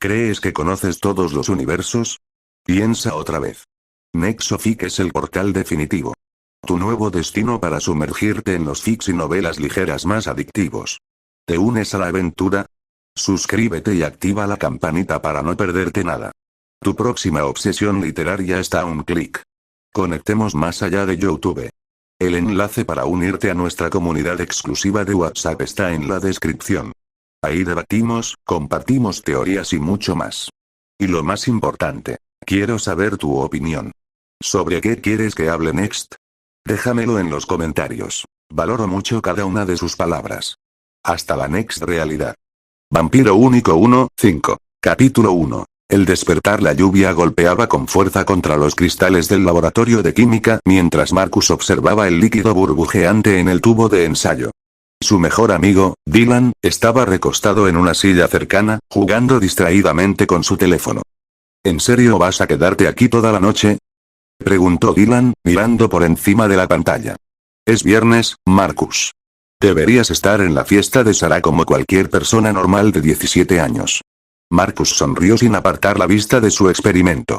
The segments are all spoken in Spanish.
¿Crees que conoces todos los universos? Piensa otra vez. Nexofic es el portal definitivo. Tu nuevo destino para sumergirte en los fics y novelas ligeras más adictivos. ¿Te unes a la aventura? Suscríbete y activa la campanita para no perderte nada. Tu próxima obsesión literaria está a un clic. Conectemos más allá de YouTube. El enlace para unirte a nuestra comunidad exclusiva de WhatsApp está en la descripción. Ahí debatimos, compartimos teorías y mucho más. Y lo más importante, quiero saber tu opinión. ¿Sobre qué quieres que hable next? Déjamelo en los comentarios. Valoro mucho cada una de sus palabras. Hasta la next realidad. Vampiro Único 1-5. Capítulo 1. El despertar. La lluvia golpeaba con fuerza contra los cristales del laboratorio de química mientras Marcus observaba el líquido burbujeante en el tubo de ensayo. Su mejor amigo, Dylan, estaba recostado en una silla cercana, jugando distraídamente con su teléfono. ¿En serio vas a quedarte aquí toda la noche?, preguntó Dylan, mirando por encima de la pantalla. Es viernes, Marcus. Deberías estar en la fiesta de Sarah como cualquier persona normal de 17 años. Marcus sonrió sin apartar la vista de su experimento.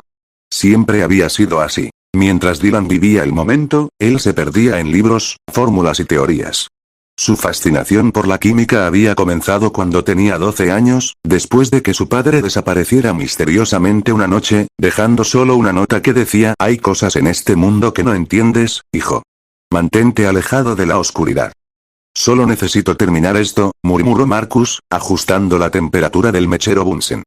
Siempre había sido así. Mientras Dylan vivía el momento, él se perdía en libros, fórmulas y teorías. Su fascinación por la química había comenzado cuando tenía 12 años, después de que su padre desapareciera misteriosamente una noche, dejando solo una nota que decía: hay cosas en este mundo que no entiendes, hijo. Mantente alejado de la oscuridad. Solo necesito terminar esto, murmuró Marcus, ajustando la temperatura del mechero Bunsen.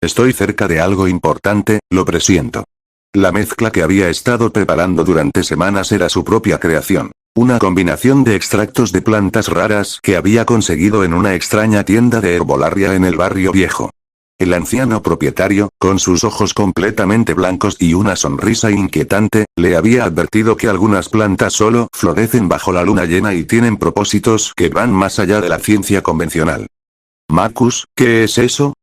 Estoy cerca de algo importante, lo presiento. La mezcla que había estado preparando durante semanas era su propia creación. Una combinación de extractos de plantas raras que había conseguido en una extraña tienda de herbolaria en el barrio viejo. El anciano propietario, con sus ojos completamente blancos y una sonrisa inquietante, le había advertido que algunas plantas solo florecen bajo la luna llena y tienen propósitos que van más allá de la ciencia convencional. Marcus, ¿qué es eso?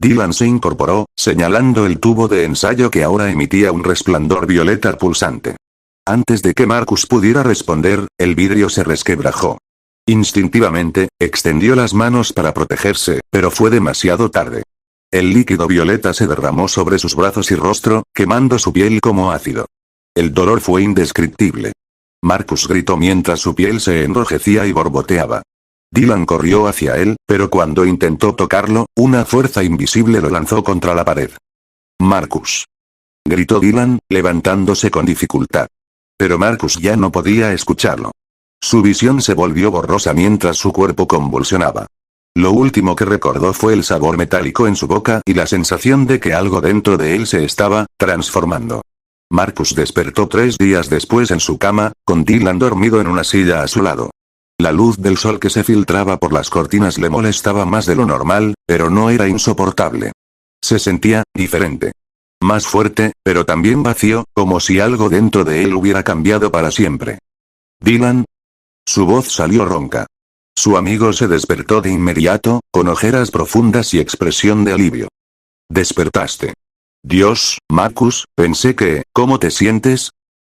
Dylan se incorporó, señalando el tubo de ensayo que ahora emitía un resplandor violeta pulsante. Antes de que Marcus pudiera responder, el vidrio se resquebrajó. Instintivamente, extendió las manos para protegerse, pero fue demasiado tarde. El líquido violeta se derramó sobre sus brazos y rostro, quemando su piel como ácido. El dolor fue indescriptible. Marcus gritó mientras su piel se enrojecía y borboteaba. Dylan corrió hacia él, pero cuando intentó tocarlo, una fuerza invisible lo lanzó contra la pared. Marcus. Gritó Dylan, levantándose con dificultad. Pero Marcus ya no podía escucharlo. Su visión se volvió borrosa mientras su cuerpo convulsionaba. Lo último que recordó fue el sabor metálico en su boca y la sensación de que algo dentro de él se estaba transformando. Marcus despertó 3 días después en su cama, con Dylan dormido en una silla a su lado. La luz del sol que se filtraba por las cortinas le molestaba más de lo normal, pero no era insoportable. Se sentía diferente. Más fuerte, pero también vacío, como si algo dentro de él hubiera cambiado para siempre. ¿Dylan? Su voz salió ronca. Su amigo se despertó de inmediato, con ojeras profundas y expresión de alivio. ¿Despertaste? Dios, Marcus, pensé que, ¿cómo te sientes?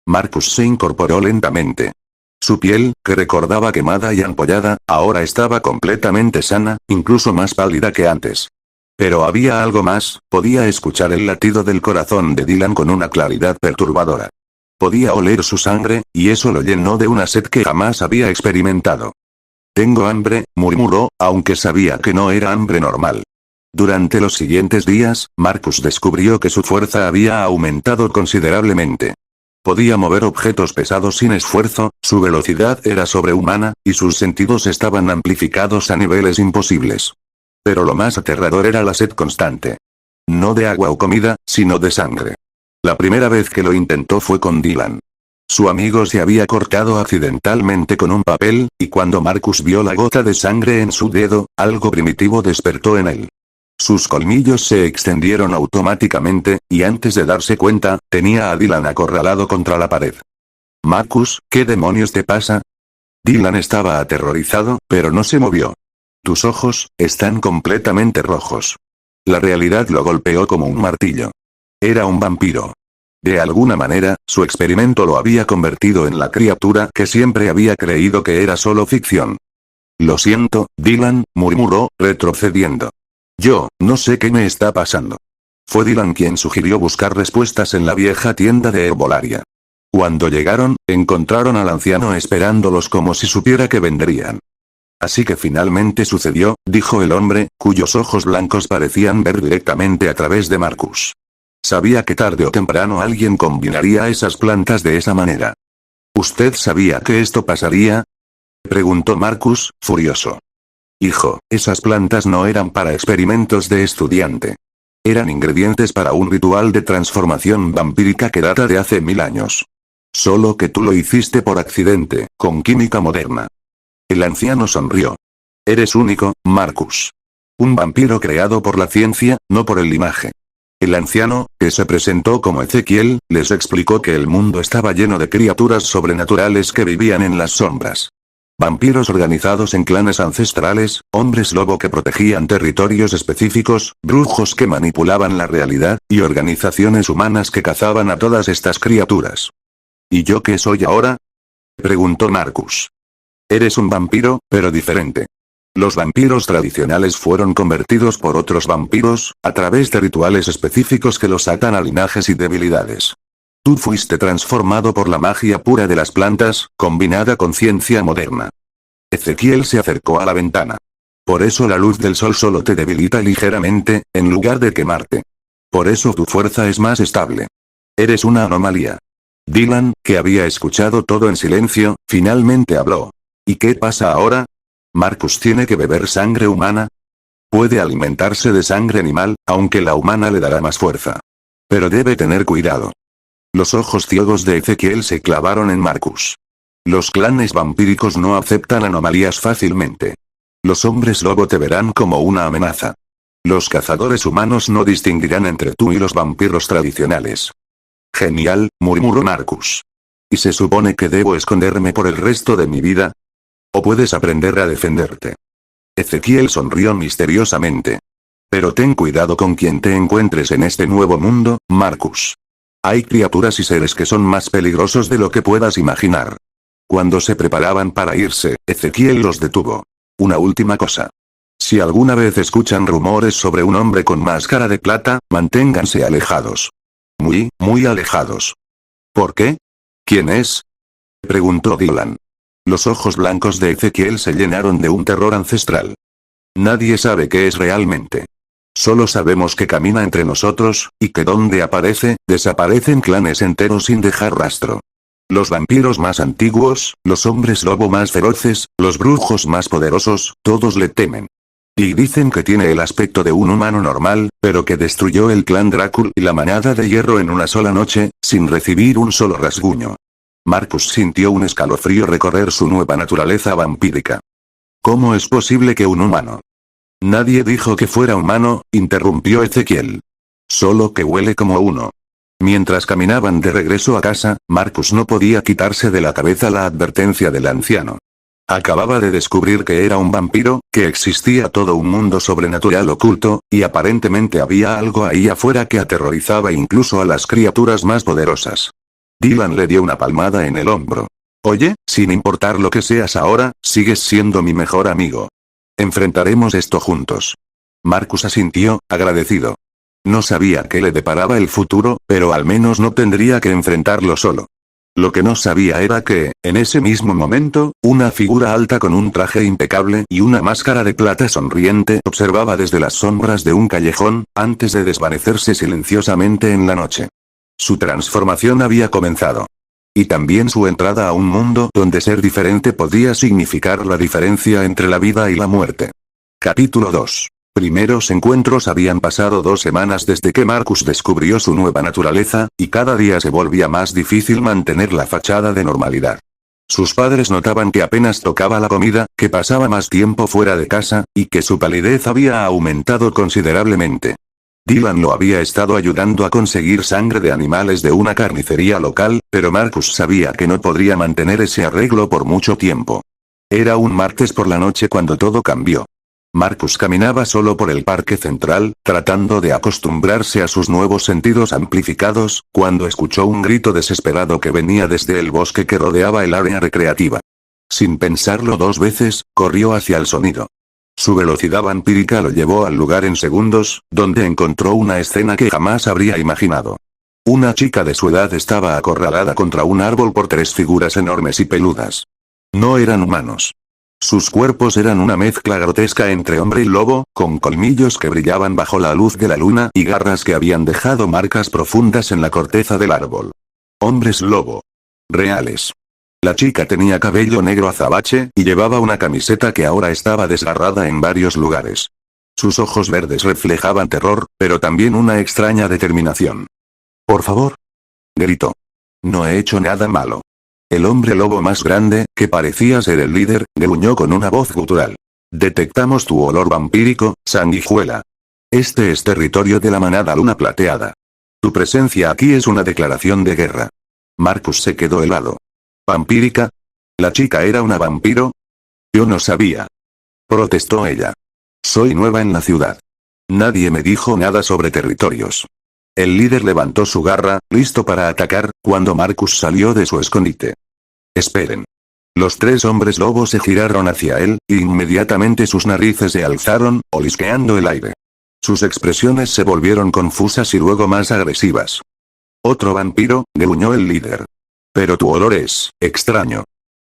Marcus se incorporó lentamente. Su piel, que recordaba quemada y ampollada, ahora estaba completamente sana, incluso más pálida que antes. Pero había algo más, podía escuchar el latido del corazón de Dylan con una claridad perturbadora. Podía oler su sangre, y eso lo llenó de una sed que jamás había experimentado. Tengo hambre, murmuró, aunque sabía que no era hambre normal. Durante los siguientes días, Marcus descubrió que su fuerza había aumentado considerablemente. Podía mover objetos pesados sin esfuerzo, su velocidad era sobrehumana, y sus sentidos estaban amplificados a niveles imposibles. Pero lo más aterrador era la sed constante. No de agua o comida, sino de sangre. La primera vez que lo intentó fue con Dylan. Su amigo se había cortado accidentalmente con un papel, y cuando Marcus vio la gota de sangre en su dedo, algo primitivo despertó en él. Sus colmillos se extendieron automáticamente, y antes de darse cuenta, tenía a Dylan acorralado contra la pared. Marcus, ¿qué demonios te pasa? Dylan estaba aterrorizado, pero no se movió. Tus ojos, están completamente rojos. La realidad lo golpeó como un martillo. Era un vampiro. De alguna manera, su experimento lo había convertido en la criatura que siempre había creído que era solo ficción. Lo siento, Dylan, murmuró, retrocediendo. Yo, no sé qué me está pasando. Fue Dylan quien sugirió buscar respuestas en la vieja tienda de herbolaria. Cuando llegaron, encontraron al anciano esperándolos como si supiera que venderían. Así que finalmente sucedió, dijo el hombre, cuyos ojos blancos parecían ver directamente a través de Marcus. Sabía que tarde o temprano alguien combinaría esas plantas de esa manera. ¿Usted sabía que esto pasaría? Preguntó Marcus, furioso. Hijo, esas plantas no eran para experimentos de estudiante. Eran ingredientes para un ritual de transformación vampírica que data de hace 1000 años. Solo que tú lo hiciste por accidente, con química moderna. El anciano sonrió. Eres único, Marcus. Un vampiro creado por la ciencia, no por el linaje. El anciano, que se presentó como Ezequiel, les explicó que el mundo estaba lleno de criaturas sobrenaturales que vivían en las sombras. Vampiros organizados en clanes ancestrales, hombres lobo que protegían territorios específicos, brujos que manipulaban la realidad, y organizaciones humanas que cazaban a todas estas criaturas. ¿Y yo qué soy ahora? Preguntó Marcus. Eres un vampiro, pero diferente. Los vampiros tradicionales fueron convertidos por otros vampiros, a través de rituales específicos que los atan a linajes y debilidades. Tú fuiste transformado por la magia pura de las plantas, combinada con ciencia moderna. Ezequiel se acercó a la ventana. Por eso la luz del sol solo te debilita ligeramente, en lugar de quemarte. Por eso tu fuerza es más estable. Eres una anomalía. Dylan, que había escuchado todo en silencio, finalmente habló. ¿Y qué pasa ahora? ¿Marcus tiene que beber sangre humana? Puede alimentarse de sangre animal, aunque la humana le dará más fuerza. Pero debe tener cuidado. Los ojos ciegos de Ezequiel se clavaron en Marcus. Los clanes vampíricos no aceptan anomalías fácilmente. Los hombres lobo te verán como una amenaza. Los cazadores humanos no distinguirán entre tú y los vampiros tradicionales. Genial, murmuró Marcus. ¿Y se supone que debo esconderme por el resto de mi vida? ¿O puedes aprender a defenderte? Ezequiel sonrió misteriosamente. Pero ten cuidado con quien te encuentres en este nuevo mundo, Marcus. Hay criaturas y seres que son más peligrosos de lo que puedas imaginar. Cuando se preparaban para irse, Ezequiel los detuvo. Una última cosa. Si alguna vez escuchan rumores sobre un hombre con máscara de plata, manténganse alejados. Muy alejados. ¿Por qué? ¿Quién es? Preguntó Dylan. Los ojos blancos de Ezequiel se llenaron de un terror ancestral. Nadie sabe qué es realmente. Solo sabemos que camina entre nosotros, y que donde aparece, desaparecen clanes enteros sin dejar rastro. Los vampiros más antiguos, los hombres lobo más feroces, los brujos más poderosos, todos le temen. Y dicen que tiene el aspecto de un humano normal, pero que destruyó el clan Drácula y la manada de hierro en una sola noche, sin recibir un solo rasguño. Marcus sintió un escalofrío recorrer su nueva naturaleza vampírica. ¿Cómo es posible que un humano? Nadie dijo que fuera humano, interrumpió Ezequiel. Solo que huele como uno. Mientras caminaban de regreso a casa, Marcus no podía quitarse de la cabeza la advertencia del anciano. Acababa de descubrir que era un vampiro, que existía todo un mundo sobrenatural oculto, y aparentemente había algo ahí afuera que aterrorizaba incluso a las criaturas más poderosas. Dylan le dio una palmada en el hombro. Oye, sin importar lo que seas ahora, sigues siendo mi mejor amigo. Enfrentaremos esto juntos. Marcus asintió, agradecido. No sabía qué le deparaba el futuro, pero al menos no tendría que enfrentarlo solo. Lo que no sabía era que, en ese mismo momento, una figura alta con un traje impecable y una máscara de plata sonriente observaba desde las sombras de un callejón, antes de desvanecerse silenciosamente en la noche. Su transformación había comenzado. Y también su entrada a un mundo donde ser diferente podía significar la diferencia entre la vida y la muerte. Capítulo 2. Primeros encuentros. Habían pasado 2 semanas desde que Marcus descubrió su nueva naturaleza, y cada día se volvía más difícil mantener la fachada de normalidad. Sus padres notaban que apenas tocaba la comida, que pasaba más tiempo fuera de casa, y que su palidez había aumentado considerablemente. Dylan lo había estado ayudando a conseguir sangre de animales de una carnicería local, pero Marcus sabía que no podría mantener ese arreglo por mucho tiempo. Era un martes por la noche cuando todo cambió. Marcus caminaba solo por el parque central, tratando de acostumbrarse a sus nuevos sentidos amplificados, cuando escuchó un grito desesperado que venía desde el bosque que rodeaba el área recreativa. Sin pensarlo 2 veces, corrió hacia el sonido. Su velocidad vampírica lo llevó al lugar en segundos, donde encontró una escena que jamás habría imaginado. Una chica de su edad estaba acorralada contra un árbol por 3 figuras enormes y peludas. No eran humanos. Sus cuerpos eran una mezcla grotesca entre hombre y lobo, con colmillos que brillaban bajo la luz de la luna y garras que habían dejado marcas profundas en la corteza del árbol. Hombres lobo. Reales. La chica tenía cabello negro azabache y llevaba una camiseta que ahora estaba desgarrada en varios lugares. Sus ojos verdes reflejaban terror, pero también una extraña determinación. «Por favor», gritó. «No he hecho nada malo». El hombre lobo más grande, que parecía ser el líder, gruñó con una voz gutural. «Detectamos tu olor vampírico, sanguijuela. Este es territorio de la manada Luna Plateada. Tu presencia aquí es una declaración de guerra». Marcus se quedó helado. «¿Vampírica? ¿La chica era una vampiro?» «Yo no sabía», protestó ella. «Soy nueva en la ciudad. Nadie me dijo nada sobre territorios». El líder levantó su garra, listo para atacar, cuando Marcus salió de su escondite. «Esperen». Los 3 hombres lobos se giraron hacia él, e inmediatamente sus narices se alzaron, olisqueando el aire. Sus expresiones se volvieron confusas y luego más agresivas. «¿Otro vampiro?», gruñó el líder. «Pero tu olor es extraño».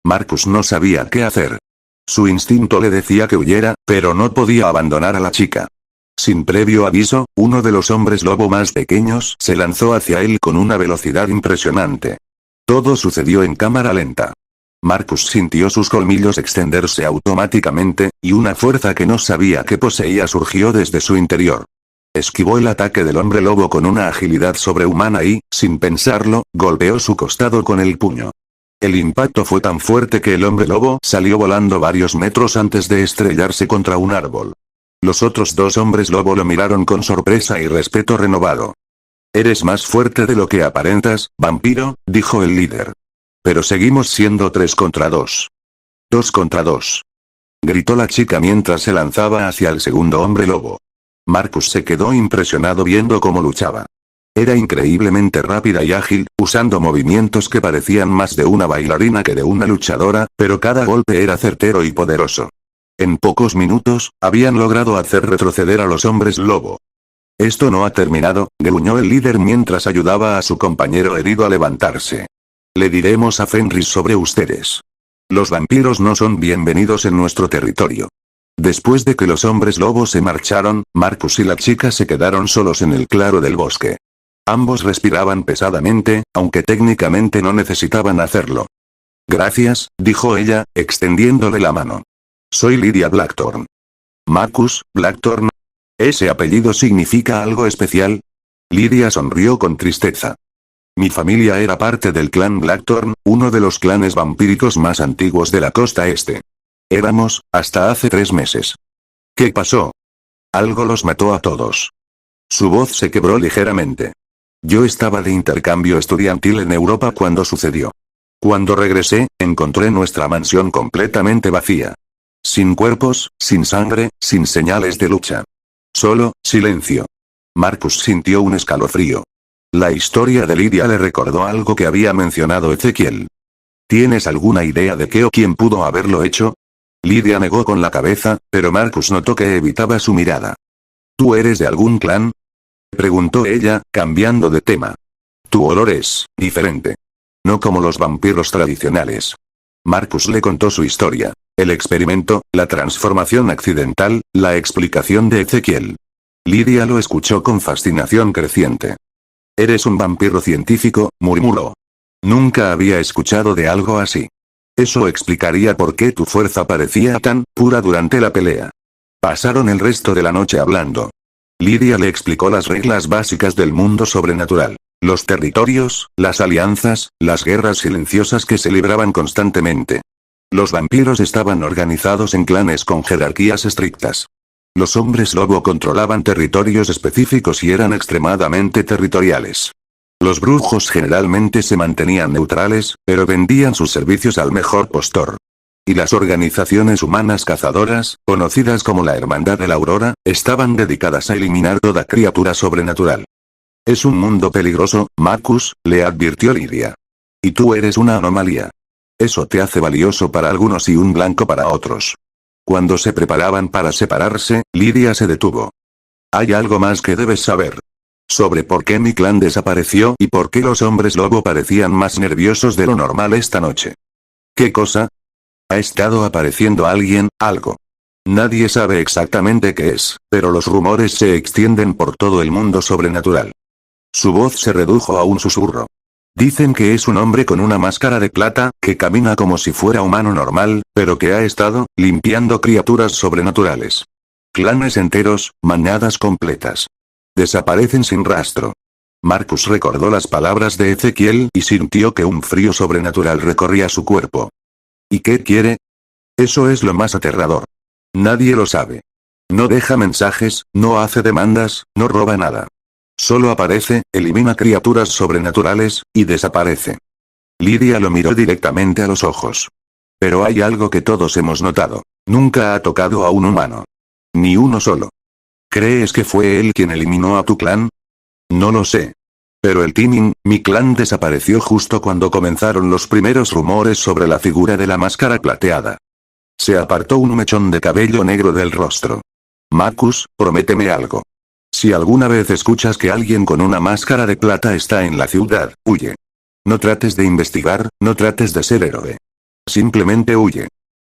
Marcus no sabía qué hacer. Su instinto le decía que huyera, pero no podía abandonar a la chica. Sin previo aviso, uno de los hombres lobo más pequeños se lanzó hacia él con una velocidad impresionante. Todo sucedió en cámara lenta. Marcus sintió sus colmillos extenderse automáticamente, y una fuerza que no sabía que poseía surgió desde su interior. Esquivó el ataque del hombre lobo con una agilidad sobrehumana y, sin pensarlo, golpeó su costado con el puño. El impacto fue tan fuerte que el hombre lobo salió volando varios metros antes de estrellarse contra un árbol. Los otros 2 hombres lobo lo miraron con sorpresa y respeto renovado. «Eres más fuerte de lo que aparentas, vampiro», dijo el líder. «Pero seguimos siendo 3 contra 2. 2 contra 2. Gritó la chica mientras se lanzaba hacia el segundo hombre lobo. Marcus se quedó impresionado viendo cómo luchaba. Era increíblemente rápida y ágil, usando movimientos que parecían más de una bailarina que de una luchadora, pero cada golpe era certero y poderoso. En pocos minutos, habían logrado hacer retroceder a los hombres lobo. «Esto no ha terminado», gruñó el líder mientras ayudaba a su compañero herido a levantarse. «Le diremos a Fenris sobre ustedes. Los vampiros no son bienvenidos en nuestro territorio». Después de que los hombres lobos se marcharon, Marcus y la chica se quedaron solos en el claro del bosque. Ambos respiraban pesadamente, aunque técnicamente no necesitaban hacerlo. «Gracias», dijo ella, extendiéndole la mano. «Soy Lydia Blackthorn». «Marcus Blackthorn. ¿Ese apellido significa algo especial?» Lydia sonrió con tristeza. «Mi familia era parte del clan Blackthorn, uno de los clanes vampíricos más antiguos de la costa este. Éramos, hasta hace 3 meses». «¿Qué pasó?» «Algo los mató a todos». Su voz se quebró ligeramente. «Yo estaba de intercambio estudiantil en Europa cuando sucedió. Cuando regresé, encontré nuestra mansión completamente vacía. Sin cuerpos, sin sangre, sin señales de lucha. Solo, silencio». Marcus sintió un escalofrío. La historia de Lydia le recordó algo que había mencionado Ezequiel. «¿Tienes alguna idea de qué o quién pudo haberlo hecho?» Lydia negó con la cabeza, pero Marcus notó que evitaba su mirada. «¿Tú eres de algún clan?», preguntó ella, cambiando de tema. «Tu olor es diferente. No como los vampiros tradicionales». Marcus le contó su historia. El experimento, la transformación accidental, la explicación de Ezequiel. Lydia lo escuchó con fascinación creciente. «Eres un vampiro científico», murmuró. «Nunca había escuchado de algo así. Eso explicaría por qué tu fuerza parecía tan pura durante la pelea». Pasaron el resto de la noche hablando. Lydia le explicó las reglas básicas del mundo sobrenatural. Los territorios, las alianzas, las guerras silenciosas que se libraban constantemente. Los vampiros estaban organizados en clanes con jerarquías estrictas. Los hombres lobo controlaban territorios específicos y eran extremadamente territoriales. Los brujos generalmente se mantenían neutrales, pero vendían sus servicios al mejor postor. Y las organizaciones humanas cazadoras, conocidas como la Hermandad de la Aurora, estaban dedicadas a eliminar toda criatura sobrenatural. «Es un mundo peligroso, Marcus», le advirtió Lydia. «Y tú eres una anomalía. Eso te hace valioso para algunos y un blanco para otros. Cuando se preparaban para separarse, Lidia se detuvo. Hay algo más que debes saber. Sobre por qué mi clan desapareció y por qué los hombres lobo parecían más nerviosos de lo normal esta noche. ¿Qué cosa? Ha estado apareciendo alguien, algo. Nadie sabe exactamente qué es, pero los rumores se extienden por todo el mundo sobrenatural. Su voz se redujo a un susurro. Dicen que es un hombre con una máscara de plata, que camina como si fuera humano normal, pero que ha estado limpiando criaturas sobrenaturales. Clanes enteros, manadas completas. Desaparecen sin rastro. Marcus recordó las palabras de Ezequiel y sintió que un frío sobrenatural recorría su cuerpo. ¿Y qué quiere? Eso es lo más aterrador. Nadie lo sabe. No deja mensajes, no hace demandas, no roba nada. Solo aparece, elimina criaturas sobrenaturales, y desaparece. Lidia lo miró directamente a los ojos. Pero hay algo que todos hemos notado. Nunca ha tocado a un humano. Ni uno solo. ¿Crees que fue él quien eliminó a tu clan? No lo sé. Pero el Timin, mi clan desapareció justo cuando comenzaron los primeros rumores sobre la figura de la máscara plateada. Se apartó un mechón de cabello negro del rostro. Marcus, prométeme algo. Si alguna vez escuchas que alguien con una máscara de plata está en la ciudad, huye. No trates de investigar, no trates de ser héroe. Simplemente huye.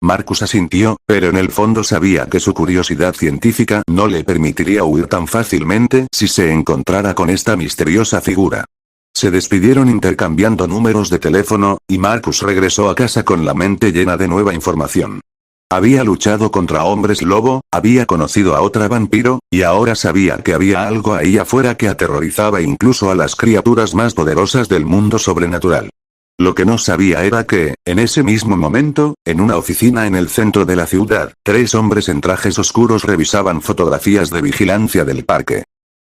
Marcus asintió, pero en el fondo sabía que su curiosidad científica no le permitiría huir tan fácilmente si se encontrara con esta misteriosa figura. Se despidieron intercambiando números de teléfono, y Marcus regresó a casa con la mente llena de nueva información. Había luchado contra hombres lobo, había conocido a otra vampiro, y ahora sabía que había algo ahí afuera que aterrorizaba incluso a las criaturas más poderosas del mundo sobrenatural. Lo que no sabía era que, en ese mismo momento, en una oficina en el centro de la ciudad, 3 hombres en trajes oscuros revisaban fotografías de vigilancia del parque.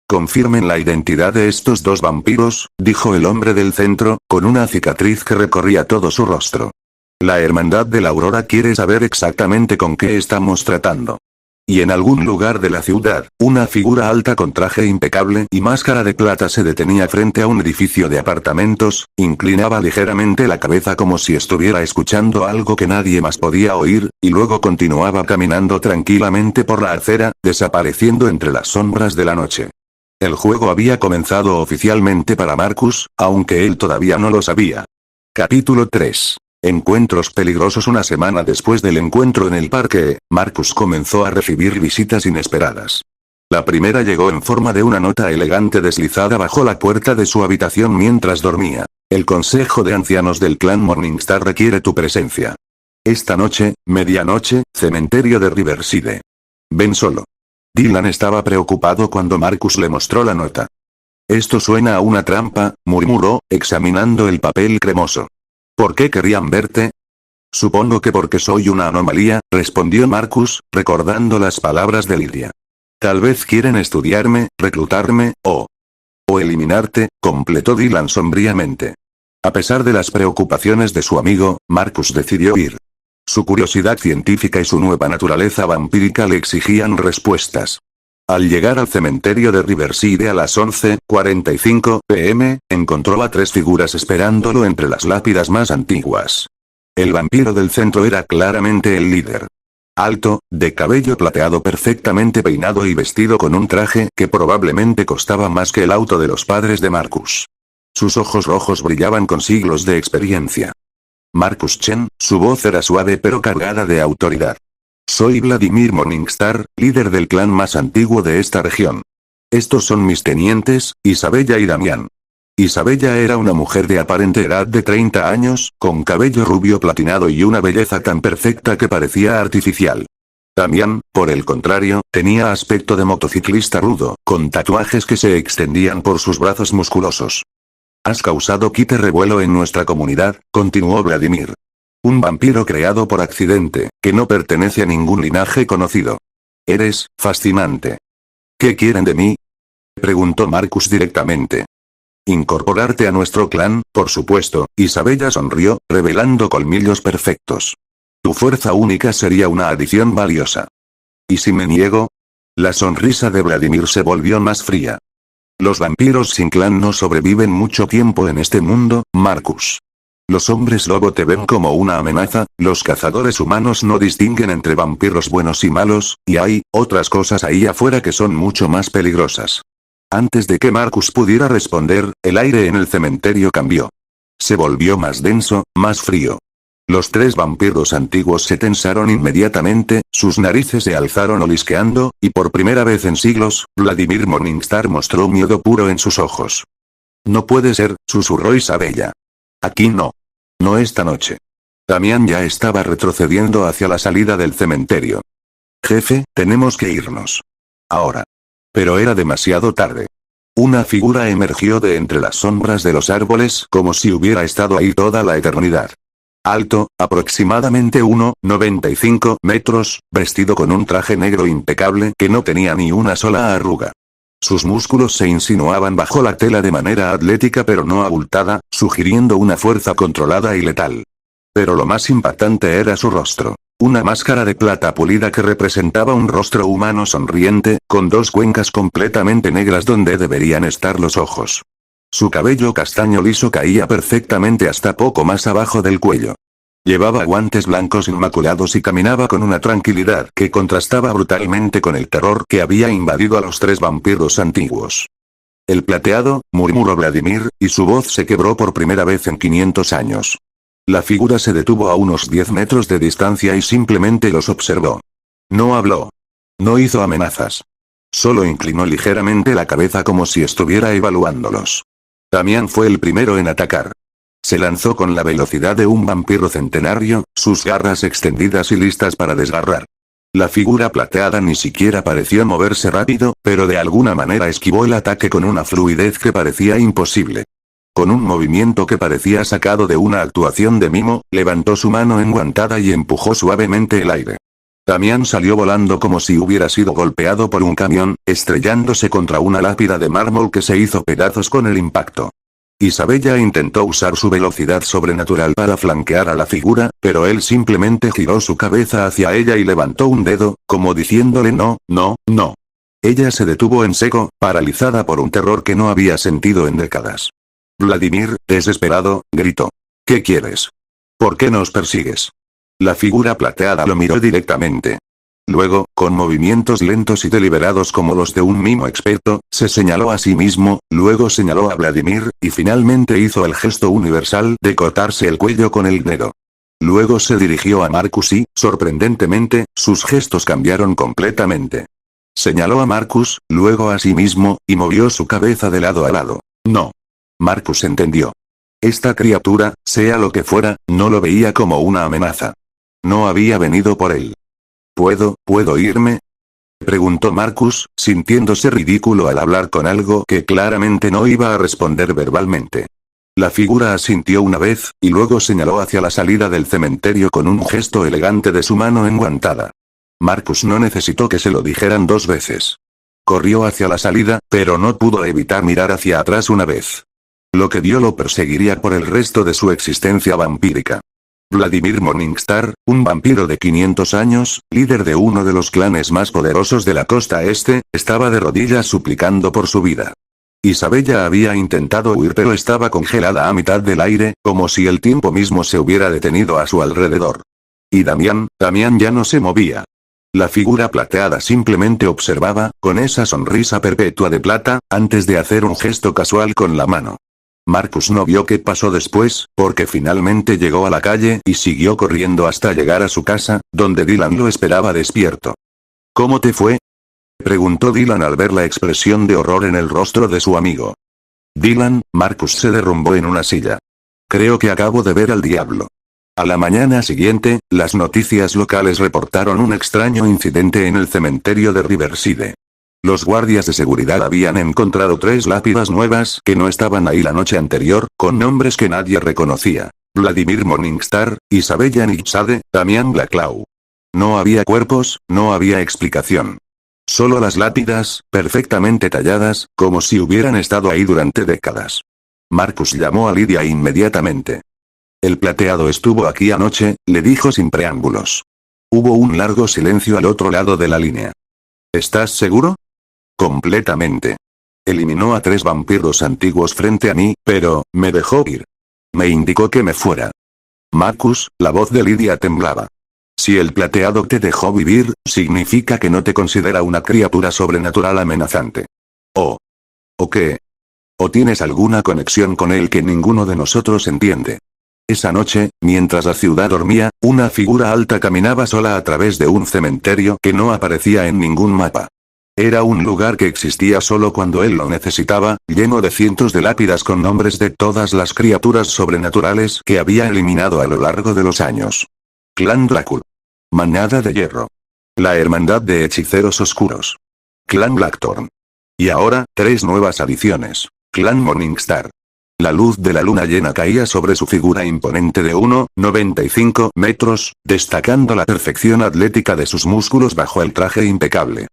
Confirmen la identidad de estos 2 vampiros, dijo el hombre del centro, con una cicatriz que recorría todo su rostro. La Hermandad de la Aurora quiere saber exactamente con qué estamos tratando. Y en algún lugar de la ciudad, una figura alta con traje impecable y máscara de plata se detenía frente a un edificio de apartamentos, inclinaba ligeramente la cabeza como si estuviera escuchando algo que nadie más podía oír, y luego continuaba caminando tranquilamente por la acera, desapareciendo entre las sombras de la noche. El juego había comenzado oficialmente para Marcus, aunque él todavía no lo sabía. Capítulo 3. Encuentros peligrosos. Una semana después del encuentro en el parque, Marcus comenzó a recibir visitas inesperadas. La primera llegó en forma de una nota elegante deslizada bajo la puerta de su habitación mientras dormía. El Consejo de Ancianos del clan Morningstar requiere tu presencia. Esta noche, medianoche, cementerio de Riverside. Ven solo. Dylan estaba preocupado cuando Marcus le mostró la nota. Esto suena a una trampa, murmuró, examinando el papel cremoso. ¿Por qué querrían verte? Supongo que porque soy una anomalía, respondió Marcus, recordando las palabras de Lidia. Tal vez quieren estudiarme, reclutarme, o eliminarte, completó Dylan sombríamente. A pesar de las preocupaciones de su amigo, Marcus decidió ir. Su curiosidad científica y su nueva naturaleza vampírica le exigían respuestas. Al llegar al cementerio de Riverside a las 11:45 p.m., encontró a 3 figuras esperándolo entre las lápidas más antiguas. El vampiro del centro era claramente el líder. Alto, de cabello plateado perfectamente peinado y vestido con un traje que probablemente costaba más que el auto de los padres de Marcus. Sus ojos rojos brillaban con siglos de experiencia. Marcus Chen, su voz era suave pero cargada de autoridad. Soy Vladimir Morningstar, líder del clan más antiguo de esta región. Estos son mis tenientes, Isabella y Damián. Isabella era una mujer de aparente edad de 30 años, con cabello rubio platinado y una belleza tan perfecta que parecía artificial. Damián, por el contrario, tenía aspecto de motociclista rudo, con tatuajes que se extendían por sus brazos musculosos. Has causado quite revuelo en nuestra comunidad, continuó Vladimir. Un vampiro creado por accidente, que no pertenece a ningún linaje conocido. Eres fascinante. ¿Qué quieren de mí? Preguntó Marcus directamente. Incorporarte a nuestro clan, por supuesto, Isabella sonrió, revelando colmillos perfectos. Tu fuerza única sería una adición valiosa. ¿Y si me niego? La sonrisa de Vladimir se volvió más fría. Los vampiros sin clan no sobreviven mucho tiempo en este mundo, Marcus. Los hombres lobo te ven como una amenaza, los cazadores humanos no distinguen entre vampiros buenos y malos, y hay otras cosas ahí afuera que son mucho más peligrosas. Antes de que Marcus pudiera responder, el aire en el cementerio cambió. Se volvió más denso, más frío. Los tres vampiros antiguos se tensaron inmediatamente, sus narices se alzaron olisqueando, y por primera vez en siglos, Vladimir Morningstar mostró miedo puro en sus ojos. No puede ser, susurró Isabella. Aquí no. No esta noche. Damián ya estaba retrocediendo hacia la salida del cementerio. Jefe, tenemos que irnos. Ahora. Pero era demasiado tarde. Una figura emergió de entre las sombras de los árboles como si hubiera estado ahí toda la eternidad. Alto, aproximadamente 1,95 metros, vestido con un traje negro impecable que no tenía ni una sola arruga. Sus músculos se insinuaban bajo la tela de manera atlética pero no abultada, sugiriendo una fuerza controlada y letal. Pero lo más impactante era su rostro. Una máscara de plata pulida que representaba un rostro humano sonriente, con dos cuencas completamente negras donde deberían estar los ojos. Su cabello castaño liso caía perfectamente hasta poco más abajo del cuello. Llevaba guantes blancos inmaculados y caminaba con una tranquilidad que contrastaba brutalmente con el terror que había invadido a los tres vampiros antiguos. El plateado, murmuró Vladimir, y su voz se quebró por primera vez en 500 años. La figura se detuvo a unos 10 metros de distancia y simplemente los observó. No habló. No hizo amenazas. Solo inclinó ligeramente la cabeza como si estuviera evaluándolos. Damián fue el primero en atacar. Se lanzó con la velocidad de un vampiro centenario, sus garras extendidas y listas para desgarrar. La figura plateada ni siquiera pareció moverse rápido, pero de alguna manera esquivó el ataque con una fluidez que parecía imposible. Con un movimiento que parecía sacado de una actuación de mimo, levantó su mano enguantada y empujó suavemente el aire. Damián salió volando como si hubiera sido golpeado por un camión, estrellándose contra una lápida de mármol que se hizo pedazos con el impacto. Isabella intentó usar su velocidad sobrenatural para flanquear a la figura, pero él simplemente giró su cabeza hacia ella y levantó un dedo, como diciéndole no, no, no. Ella se detuvo en seco, paralizada por un terror que no había sentido en décadas. Vladimir, desesperado, gritó. ¿Qué quieres? ¿Por qué nos persigues? La figura plateada lo miró directamente. Luego, con movimientos lentos y deliberados como los de un mimo experto, se señaló a sí mismo, luego señaló a Vladimir, y finalmente hizo el gesto universal de cortarse el cuello con el dedo. Luego se dirigió a Marcus y, sorprendentemente, sus gestos cambiaron completamente. Señaló a Marcus, luego a sí mismo, y movió su cabeza de lado a lado. No. Marcus entendió. Esta criatura, sea lo que fuera, no lo veía como una amenaza. No había venido por él. ¿Puedo irme? Preguntó Marcus, sintiéndose ridículo al hablar con algo que claramente no iba a responder verbalmente. La figura asintió una vez, y luego señaló hacia la salida del cementerio con un gesto elegante de su mano enguantada. Marcus no necesitó que se lo dijeran dos veces. Corrió hacia la salida, pero no pudo evitar mirar hacia atrás una vez. Lo que vio lo perseguiría por el resto de su existencia vampírica. Vladimir Morningstar, un vampiro de 500 años, líder de uno de los clanes más poderosos de la costa este, estaba de rodillas suplicando por su vida. Isabella había intentado huir pero estaba congelada a mitad del aire, como si el tiempo mismo se hubiera detenido a su alrededor. Y Damián ya no se movía. La figura plateada simplemente observaba, con esa sonrisa perpetua de plata, antes de hacer un gesto casual con la mano. Marcus no vio qué pasó después, porque finalmente llegó a la calle y siguió corriendo hasta llegar a su casa, donde Dylan lo esperaba despierto. ¿Cómo te fue? Preguntó Dylan al ver la expresión de horror en el rostro de su amigo. Dylan, Marcus se derrumbó en una silla. Creo que acabo de ver al diablo. A la mañana siguiente, las noticias locales reportaron un extraño incidente en el cementerio de Riverside. Los guardias de seguridad habían encontrado 3 lápidas nuevas que no estaban ahí la noche anterior, con nombres que nadie reconocía. Vladimir Morningstar, Isabella Nixade, Damián Blackclaw. No había cuerpos, no había explicación. Solo las lápidas, perfectamente talladas, como si hubieran estado ahí durante décadas. Marcus llamó a Lydia inmediatamente. El plateado estuvo aquí anoche, le dijo sin preámbulos. Hubo un largo silencio al otro lado de la línea. ¿Estás seguro? Completamente. Eliminó a 3 vampiros antiguos frente a mí, pero, me dejó ir. Me indicó que me fuera. Marcus, la voz de Lidia temblaba. Si el plateado te dejó vivir, significa que no te considera una criatura sobrenatural amenazante. ¿O qué? ¿O tienes alguna conexión con él que ninguno de nosotros entiende? Esa noche, mientras la ciudad dormía, una figura alta caminaba sola a través de un cementerio que no aparecía en ningún mapa. Era un lugar que existía solo cuando él lo necesitaba, lleno de cientos de lápidas con nombres de todas las criaturas sobrenaturales que había eliminado a lo largo de los años. Clan Drácula. Manada de Hierro. La Hermandad de Hechiceros Oscuros. Clan Blackthorn. Y ahora, 3 nuevas adiciones. Clan Morningstar. La luz de la luna llena caía sobre su figura imponente de 1,95 metros, destacando la perfección atlética de sus músculos bajo el traje impecable.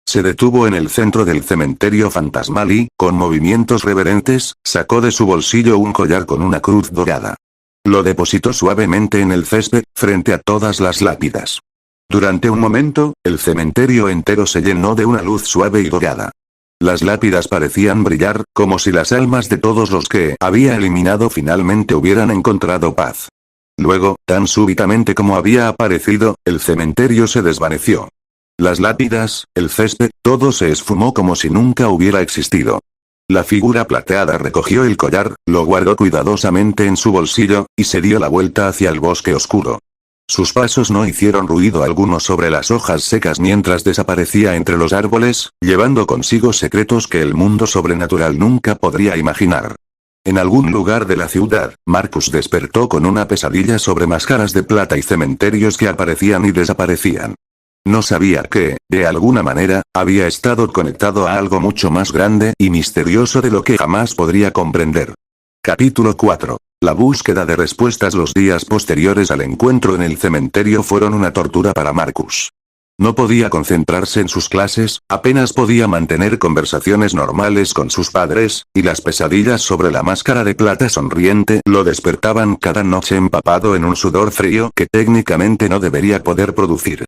Se detuvo en el centro del cementerio fantasmal y, con movimientos reverentes, sacó de su bolsillo un collar con una cruz dorada. Lo depositó suavemente en el césped, frente a todas las lápidas. Durante un momento, el cementerio entero se llenó de una luz suave y dorada. Las lápidas parecían brillar, como si las almas de todos los que había eliminado finalmente hubieran encontrado paz. Luego, tan súbitamente como había aparecido, el cementerio se desvaneció. Las lápidas, el césped, todo se esfumó como si nunca hubiera existido. La figura plateada recogió el collar, lo guardó cuidadosamente en su bolsillo, y se dio la vuelta hacia el bosque oscuro. Sus pasos no hicieron ruido alguno sobre las hojas secas mientras desaparecía entre los árboles, llevando consigo secretos que el mundo sobrenatural nunca podría imaginar. En algún lugar de la ciudad, Marcus despertó con una pesadilla sobre máscaras de plata y cementerios que aparecían y desaparecían. No sabía que, de alguna manera, había estado conectado a algo mucho más grande y misterioso de lo que jamás podría comprender. Capítulo 4. La búsqueda de respuestas. Los días posteriores al encuentro en el cementerio fueron una tortura para Marcus. No podía concentrarse en sus clases, apenas podía mantener conversaciones normales con sus padres, y las pesadillas sobre la máscara de plata sonriente lo despertaban cada noche empapado en un sudor frío que técnicamente no debería poder producir.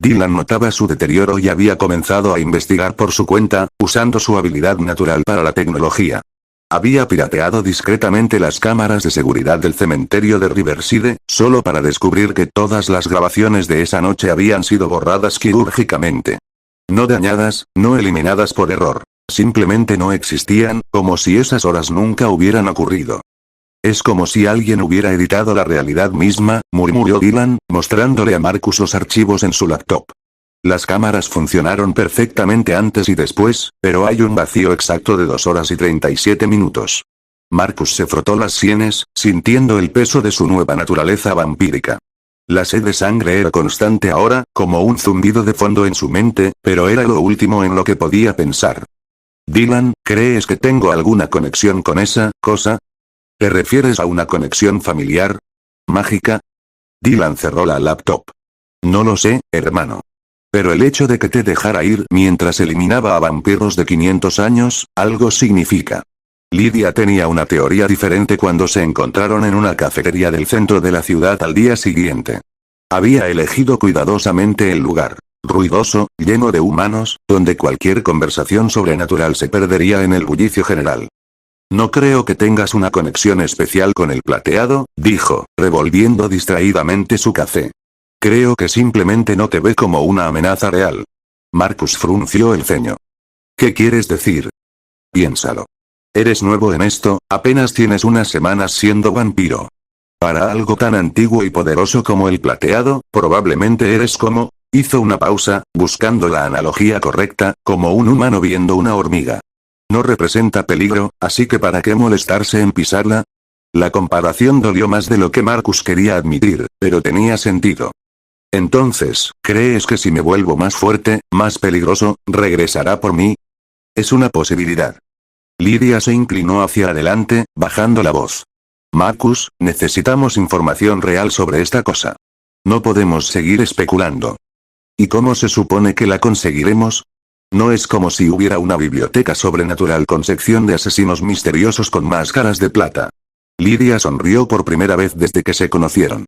Dylan notaba su deterioro y había comenzado a investigar por su cuenta, usando su habilidad natural para la tecnología. Había pirateado discretamente las cámaras de seguridad del cementerio de Riverside, solo para descubrir que todas las grabaciones de esa noche habían sido borradas quirúrgicamente. No dañadas, no eliminadas por error. Simplemente no existían, como si esas horas nunca hubieran ocurrido. Es como si alguien hubiera editado la realidad misma, murmuró Dylan, mostrándole a Marcus los archivos en su laptop. Las cámaras funcionaron perfectamente antes y después, pero hay un vacío exacto de 2 horas y 37 minutos. Marcus se frotó las sienes, sintiendo el peso de su nueva naturaleza vampírica. La sed de sangre era constante ahora, como un zumbido de fondo en su mente, pero era lo último en lo que podía pensar. Dylan, ¿crees que tengo alguna conexión con esa cosa? ¿Te refieres a una conexión familiar? ¿Mágica? Dylan cerró la laptop. No lo sé, hermano. Pero el hecho de que te dejara ir mientras eliminaba a vampiros de 500 años, algo significa. Lidia tenía una teoría diferente cuando se encontraron en una cafetería del centro de la ciudad al día siguiente. Había elegido cuidadosamente el lugar. Ruidoso, lleno de humanos, donde cualquier conversación sobrenatural se perdería en el bullicio general. No creo que tengas una conexión especial con el plateado, dijo, revolviendo distraídamente su café. Creo que simplemente no te ve como una amenaza real. Marcus frunció el ceño. ¿Qué quieres decir? Piénsalo. Eres nuevo en esto, apenas tienes unas semanas siendo vampiro. Para algo tan antiguo y poderoso como el plateado, probablemente eres como... Hizo una pausa, buscando la analogía correcta, como un humano viendo una hormiga. No representa peligro, así que ¿para qué molestarse en pisarla? La comparación dolió más de lo que Marcus quería admitir, pero tenía sentido. Entonces, ¿crees que si me vuelvo más fuerte, más peligroso, regresará por mí? Es una posibilidad. Lidia se inclinó hacia adelante, bajando la voz. Marcus, necesitamos información real sobre esta cosa. No podemos seguir especulando. ¿Y cómo se supone que la conseguiremos? No es como si hubiera una biblioteca sobrenatural con sección de asesinos misteriosos con máscaras de plata. Lidia sonrió por primera vez desde que se conocieron.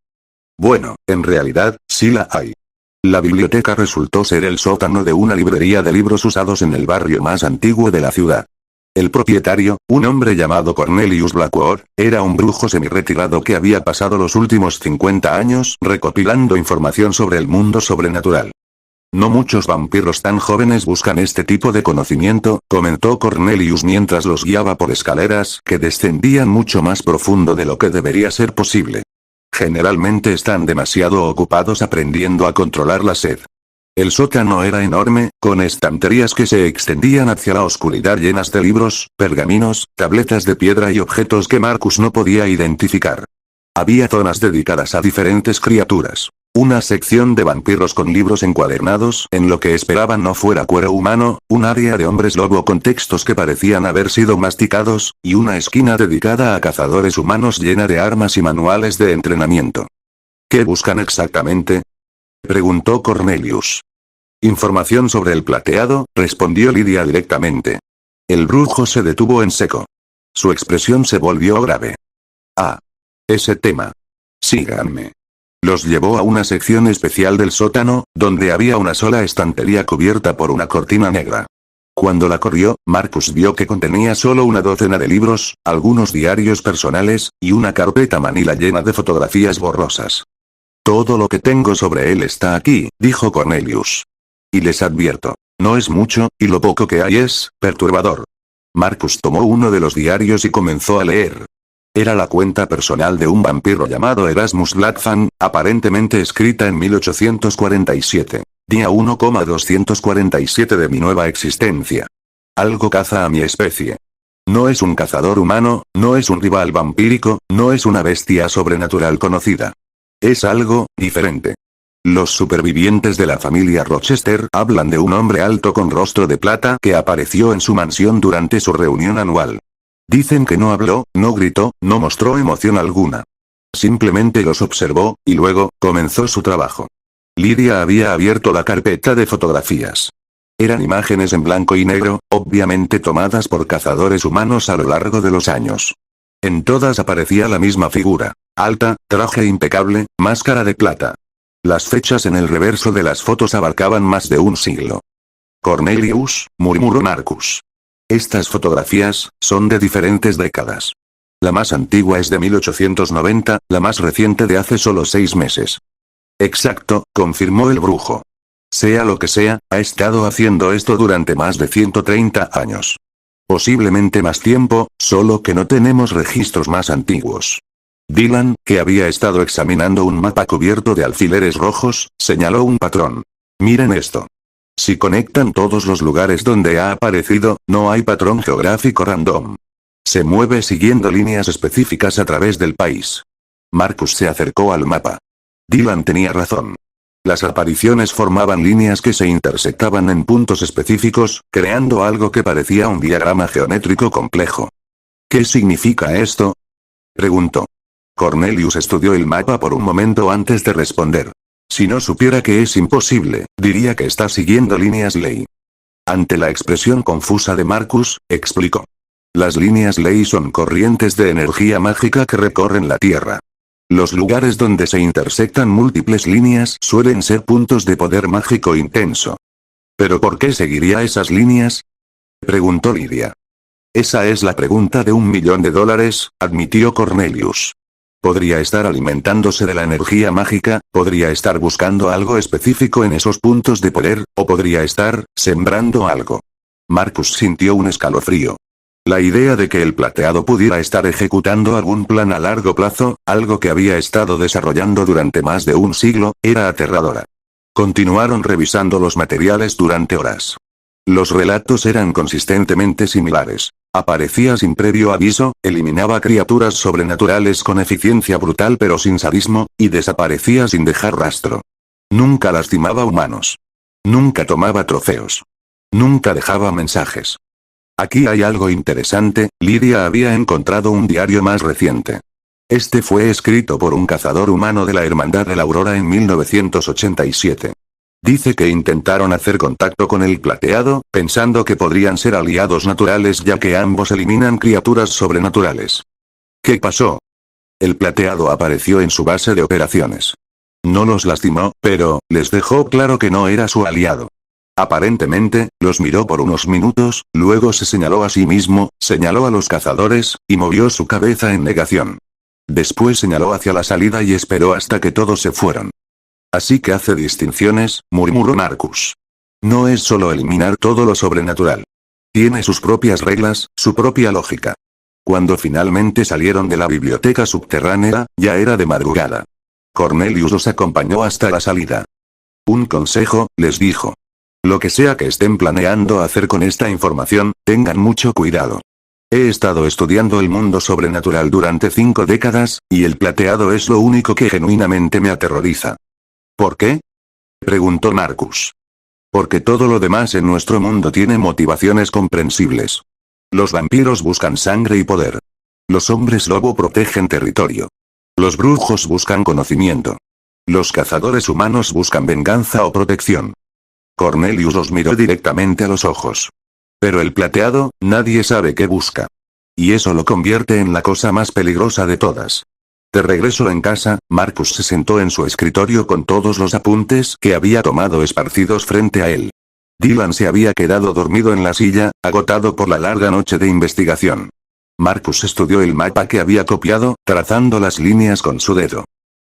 Bueno, en realidad, sí la hay. La biblioteca resultó ser el sótano de una librería de libros usados en el barrio más antiguo de la ciudad. El propietario, un hombre llamado Cornelius Blackwood, era un brujo semi-retirado que había pasado los últimos 50 años recopilando información sobre el mundo sobrenatural. No muchos vampiros tan jóvenes buscan este tipo de conocimiento, comentó Cornelius mientras los guiaba por escaleras que descendían mucho más profundo de lo que debería ser posible. Generalmente están demasiado ocupados aprendiendo a controlar la sed. El sótano era enorme, con estanterías que se extendían hacia la oscuridad llenas de libros, pergaminos, tabletas de piedra y objetos que Marcus no podía identificar. Había zonas dedicadas a diferentes criaturas. Una sección de vampiros con libros encuadernados en lo que esperaban no fuera cuero humano, un área de hombres lobo con textos que parecían haber sido masticados, y una esquina dedicada a cazadores humanos llena de armas y manuales de entrenamiento. ¿Qué buscan exactamente?, preguntó Cornelius. Información sobre el plateado, respondió Lidia directamente. El brujo se detuvo en seco. Su expresión se volvió grave. Ah. Ese tema. Síganme. Los llevó a una sección especial del sótano, donde había una sola estantería cubierta por una cortina negra. Cuando la corrió, Marcus vio que contenía solo una docena de libros, algunos diarios personales, y una carpeta manila llena de fotografías borrosas. Todo lo que tengo sobre él está aquí, dijo Cornelius. Y les advierto, no es mucho, y lo poco que hay es perturbador. Marcus tomó uno de los diarios y comenzó a leer. Era la cuenta personal de un vampiro llamado Erasmus Blackfan, aparentemente escrita en 1847. Día 1,247 de mi nueva existencia. Algo caza a mi especie. No es un cazador humano, no es un rival vampírico, no es una bestia sobrenatural conocida. Es algo diferente. Los supervivientes de la familia Rochester hablan de un hombre alto con rostro de plata que apareció en su mansión durante su reunión anual. Dicen que no habló, no gritó, no mostró emoción alguna. Simplemente los observó, y luego, comenzó su trabajo. Lidia había abierto la carpeta de fotografías. Eran imágenes en blanco y negro, obviamente tomadas por cazadores humanos a lo largo de los años. En todas aparecía la misma figura. Alta, traje impecable, máscara de plata. Las fechas en el reverso de las fotos abarcaban más de un siglo. Cornelius, murmuró Marcus. Estas fotografías son de diferentes décadas. La más antigua es de 1890, la más reciente de hace solo 6 meses. Exacto, confirmó el brujo. Sea lo que sea, ha estado haciendo esto durante más de 130 años. Posiblemente más tiempo, solo que no tenemos registros más antiguos. Dylan, que había estado examinando un mapa cubierto de alfileres rojos, señaló un patrón. Miren esto. Si conectan todos los lugares donde ha aparecido, no hay patrón geográfico random. Se mueve siguiendo líneas específicas a través del país. Marcus se acercó al mapa. Dylan tenía razón. Las apariciones formaban líneas que se intersectaban en puntos específicos, creando algo que parecía un diagrama geométrico complejo. ¿Qué significa esto?, preguntó. Cornelius estudió el mapa por un momento antes de responder. Si no supiera que es imposible, diría que está siguiendo líneas ley. Ante la expresión confusa de Marcus, explicó. Las líneas ley son corrientes de energía mágica que recorren la Tierra. Los lugares donde se intersectan múltiples líneas suelen ser puntos de poder mágico intenso. ¿Pero por qué seguiría esas líneas?, preguntó Lidia. Esa es la pregunta de $1.000.000, admitió Cornelius. Podría estar alimentándose de la energía mágica, podría estar buscando algo específico en esos puntos de poder, o podría estar sembrando algo. Marcus sintió un escalofrío. La idea de que el plateado pudiera estar ejecutando algún plan a largo plazo, algo que había estado desarrollando durante más de un siglo, era aterradora. Continuaron revisando los materiales durante horas. Los relatos eran consistentemente similares. Aparecía sin previo aviso, eliminaba criaturas sobrenaturales con eficiencia brutal pero sin sadismo, y desaparecía sin dejar rastro. Nunca lastimaba humanos. Nunca tomaba trofeos. Nunca dejaba mensajes. Aquí hay algo interesante, Lidia había encontrado un diario más reciente. Este fue escrito por un cazador humano de la Hermandad de la Aurora en 1987. Dice que intentaron hacer contacto con el plateado, pensando que podrían ser aliados naturales ya que ambos eliminan criaturas sobrenaturales. ¿Qué pasó? El plateado apareció en su base de operaciones. No los lastimó, pero les dejó claro que no era su aliado. Aparentemente, los miró por unos minutos, luego se señaló a sí mismo, señaló a los cazadores, y movió su cabeza en negación. Después señaló hacia la salida y esperó hasta que todos se fueron. Así que hace distinciones, murmuró Marcus. No es solo eliminar todo lo sobrenatural. Tiene sus propias reglas, su propia lógica. Cuando finalmente salieron de la biblioteca subterránea, ya era de madrugada. Cornelius los acompañó hasta la salida. Un consejo, les dijo. Lo que sea que estén planeando hacer con esta información, tengan mucho cuidado. He estado estudiando el mundo sobrenatural durante 5 décadas, y el plateado es lo único que genuinamente me aterroriza. ¿Por qué? Preguntó Marcus. Porque todo lo demás en nuestro mundo tiene motivaciones comprensibles. Los vampiros buscan sangre y poder. Los hombres lobo protegen territorio. Los brujos buscan conocimiento. Los cazadores humanos buscan venganza o protección. Cornelius los miró directamente a los ojos. Pero el plateado, nadie sabe qué busca. Y eso lo convierte en la cosa más peligrosa de todas. De regreso en casa, Marcus se sentó en su escritorio con todos los apuntes que había tomado esparcidos frente a él. Dylan se había quedado dormido en la silla, agotado por la larga noche de investigación. Marcus estudió el mapa que había copiado, trazando las líneas con su dedo.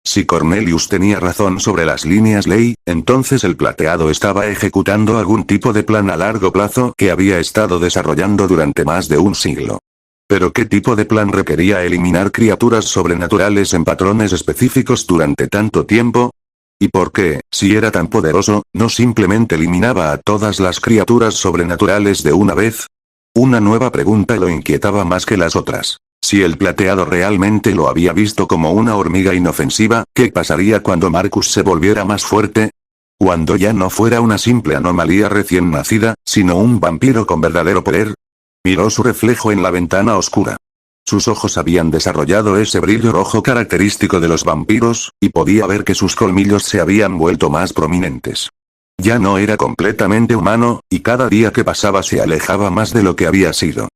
Si Cornelius tenía razón sobre las líneas ley, entonces el plateado estaba ejecutando algún tipo de plan a largo plazo que había estado desarrollando durante más de un siglo. Pero ¿qué tipo de plan requería eliminar criaturas sobrenaturales en patrones específicos durante tanto tiempo? ¿Y por qué, si era tan poderoso, no simplemente eliminaba a todas las criaturas sobrenaturales de una vez? Una nueva pregunta lo inquietaba más que las otras. Si el plateado realmente lo había visto como una hormiga inofensiva, ¿qué pasaría cuando Marcus se volviera más fuerte? Cuando ya no fuera una simple anomalía recién nacida, sino un vampiro con verdadero poder. Miró su reflejo en la ventana oscura. Sus ojos habían desarrollado ese brillo rojo característico de los vampiros, y podía ver que sus colmillos se habían vuelto más prominentes. Ya no era completamente humano, y cada día que pasaba se alejaba más de lo que había sido.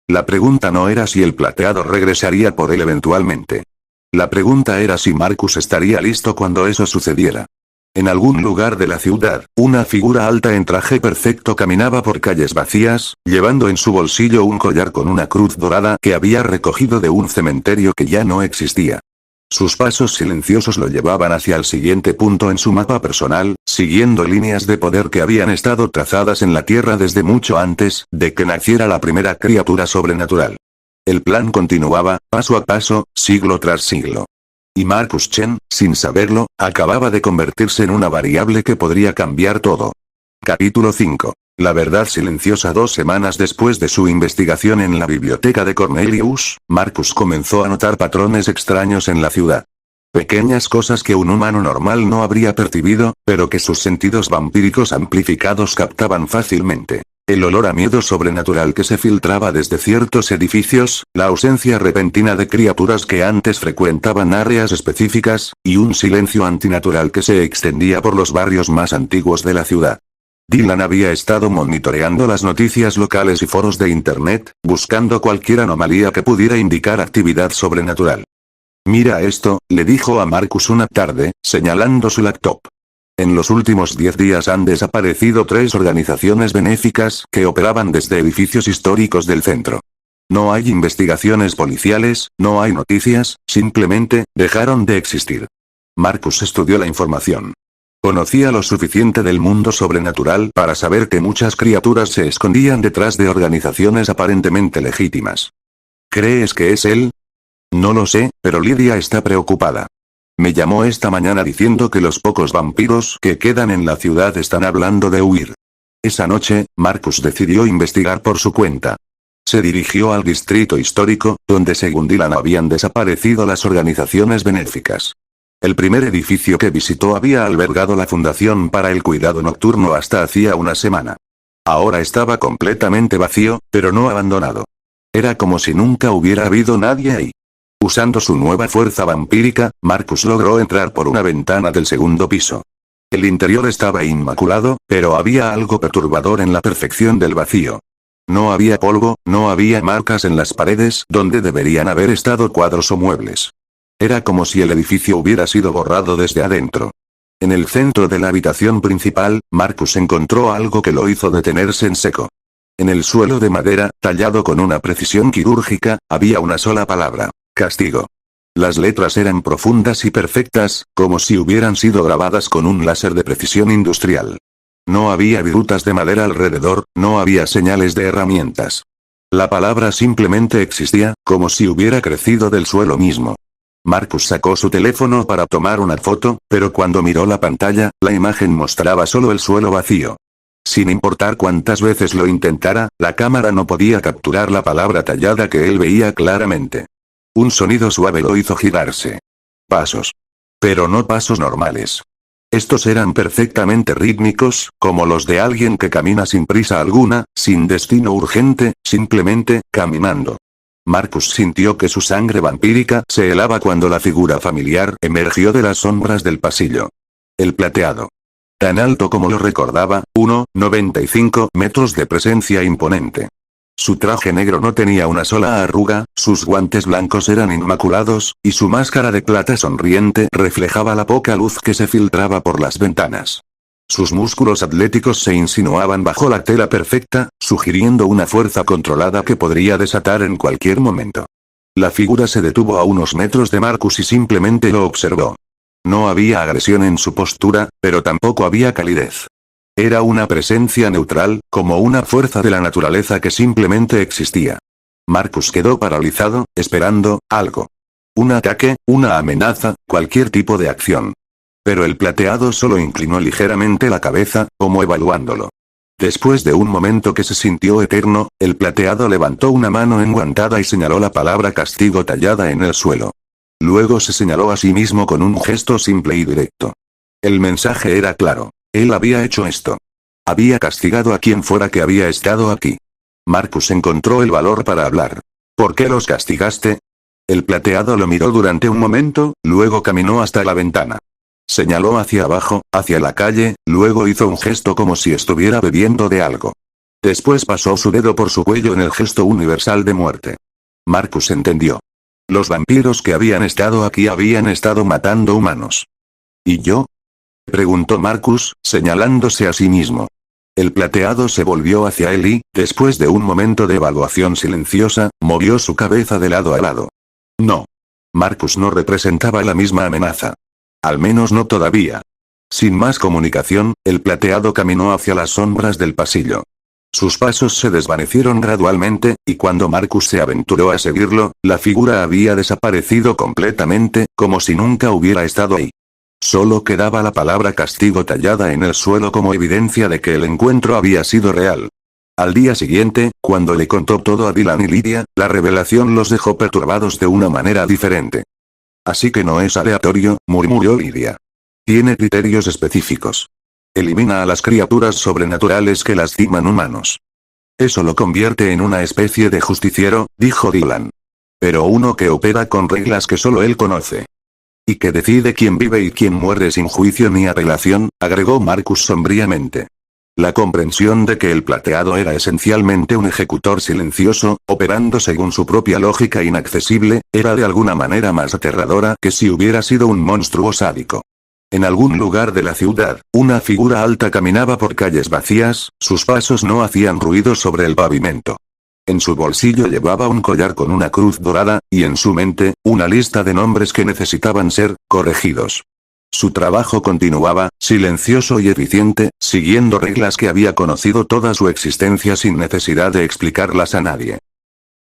La pregunta no era si el plateado regresaría por él eventualmente. La pregunta era si Marcus estaría listo cuando eso sucediera. En algún lugar de la ciudad, una figura alta en traje perfecto caminaba por calles vacías, llevando en su bolsillo un collar con una cruz dorada que había recogido de un cementerio que ya no existía. Sus pasos silenciosos lo llevaban hacia el siguiente punto en su mapa personal, siguiendo líneas de poder que habían estado trazadas en la Tierra desde mucho antes de que naciera la primera criatura sobrenatural. El plan continuaba, paso a paso, siglo tras siglo. Y Marcus Chen, sin saberlo, acababa de convertirse en una variable que podría cambiar todo. Capítulo 5. La verdad silenciosa. 2 semanas después de su investigación en la biblioteca de Cornelius, Marcus comenzó a notar patrones extraños en la ciudad. Pequeñas cosas que un humano normal no habría percibido, pero que sus sentidos vampíricos amplificados captaban fácilmente. El olor a miedo sobrenatural que se filtraba desde ciertos edificios, la ausencia repentina de criaturas que antes frecuentaban áreas específicas, y un silencio antinatural que se extendía por los barrios más antiguos de la ciudad. Dylan había estado monitoreando las noticias locales y foros de internet, buscando cualquier anomalía que pudiera indicar actividad sobrenatural. Mira esto, le dijo a Marcus una tarde, señalando su laptop. En los últimos 10 días han desaparecido 3 organizaciones benéficas que operaban desde edificios históricos del centro. No hay investigaciones policiales, no hay noticias, simplemente, dejaron de existir. Marcus estudió la información. Conocía lo suficiente del mundo sobrenatural para saber que muchas criaturas se escondían detrás de organizaciones aparentemente legítimas. ¿Crees que es él? No lo sé, pero Lydia está preocupada. Me llamó esta mañana diciendo que los pocos vampiros que quedan en la ciudad están hablando de huir. Esa noche, Marcus decidió investigar por su cuenta. Se dirigió al distrito histórico, donde según Dylan habían desaparecido las organizaciones benéficas. El primer edificio que visitó había albergado la Fundación para el Cuidado Nocturno hasta hacía una semana. Ahora estaba completamente vacío, pero no abandonado. Era como si nunca hubiera habido nadie ahí. Usando su nueva fuerza vampírica, Marcus logró entrar por una ventana del segundo piso. El interior estaba inmaculado, pero había algo perturbador en la perfección del vacío. No había polvo, no había marcas en las paredes donde deberían haber estado cuadros o muebles. Era como si el edificio hubiera sido borrado desde adentro. En el centro de la habitación principal, Marcus encontró algo que lo hizo detenerse en seco. En el suelo de madera, tallado con una precisión quirúrgica, había una sola palabra: castigo. Las letras eran profundas y perfectas, como si hubieran sido grabadas con un láser de precisión industrial. No había virutas de madera alrededor, no había señales de herramientas. La palabra simplemente existía, como si hubiera crecido del suelo mismo. Marcus sacó su teléfono para tomar una foto, pero cuando miró la pantalla, la imagen mostraba solo el suelo vacío. Sin importar cuántas veces lo intentara, la cámara no podía capturar la palabra tallada que él veía claramente. Un sonido suave lo hizo girarse. Pasos. Pero no pasos normales. Estos eran perfectamente rítmicos, como los de alguien que camina sin prisa alguna, sin destino urgente, simplemente, caminando. Marcus sintió que su sangre vampírica se helaba cuando la figura familiar emergió de las sombras del pasillo. El plateado. Tan alto como lo recordaba, 1,95 metros de presencia imponente. Su traje negro no tenía una sola arruga, sus guantes blancos eran inmaculados, y su máscara de plata sonriente reflejaba la poca luz que se filtraba por las ventanas. Sus músculos atléticos se insinuaban bajo la tela perfecta, sugiriendo una fuerza controlada que podría desatar en cualquier momento. La figura se detuvo a unos metros de Marcus y simplemente lo observó. No había agresión en su postura, pero tampoco había calidez. Era una presencia neutral, como una fuerza de la naturaleza que simplemente existía. Marcus quedó paralizado, esperando algo. Un ataque, una amenaza, cualquier tipo de acción. Pero el plateado solo inclinó ligeramente la cabeza, como evaluándolo. Después de un momento que se sintió eterno, el plateado levantó una mano enguantada y señaló la palabra castigo tallada en el suelo. Luego se señaló a sí mismo con un gesto simple y directo. El mensaje era claro. Él había hecho esto. Había castigado a quien fuera que había estado aquí. Marcus encontró el valor para hablar. ¿Por qué los castigaste? El plateado lo miró durante un momento, luego caminó hasta la ventana. Señaló hacia abajo, hacia la calle, luego hizo un gesto como si estuviera bebiendo de algo. Después pasó su dedo por su cuello en el gesto universal de muerte. Marcus entendió. Los vampiros que habían estado aquí habían estado matando humanos. ¿Y yo? Preguntó Marcus, señalándose a sí mismo. El plateado se volvió hacia él y, después de un momento de evaluación silenciosa, movió su cabeza de lado a lado. No. Marcus no representaba la misma amenaza. Al menos no todavía. Sin más comunicación, el plateado caminó hacia las sombras del pasillo. Sus pasos se desvanecieron gradualmente, y cuando Marcus se aventuró a seguirlo, la figura había desaparecido completamente, como si nunca hubiera estado ahí. Solo quedaba la palabra castigo tallada en el suelo como evidencia de que el encuentro había sido real. Al día siguiente, cuando le contó todo a Dylan y Lydia, la revelación los dejó perturbados de una manera diferente. Así que no es aleatorio, murmuró Lydia. Tiene criterios específicos. Elimina a las criaturas sobrenaturales que lastiman humanos. Eso lo convierte en una especie de justiciero, dijo Dylan. Pero uno que opera con reglas que solo él conoce. Y que decide quién vive y quién muere sin juicio ni apelación, agregó Marcus sombríamente. La comprensión de que el plateado era esencialmente un ejecutor silencioso, operando según su propia lógica inaccesible, era de alguna manera más aterradora que si hubiera sido un monstruo sádico. En algún lugar de la ciudad, una figura alta caminaba por calles vacías, sus pasos no hacían ruido sobre el pavimento. En su bolsillo llevaba un collar con una cruz dorada, y en su mente, una lista de nombres que necesitaban ser corregidos. Su trabajo continuaba, silencioso y eficiente, siguiendo reglas que había conocido toda su existencia sin necesidad de explicarlas a nadie.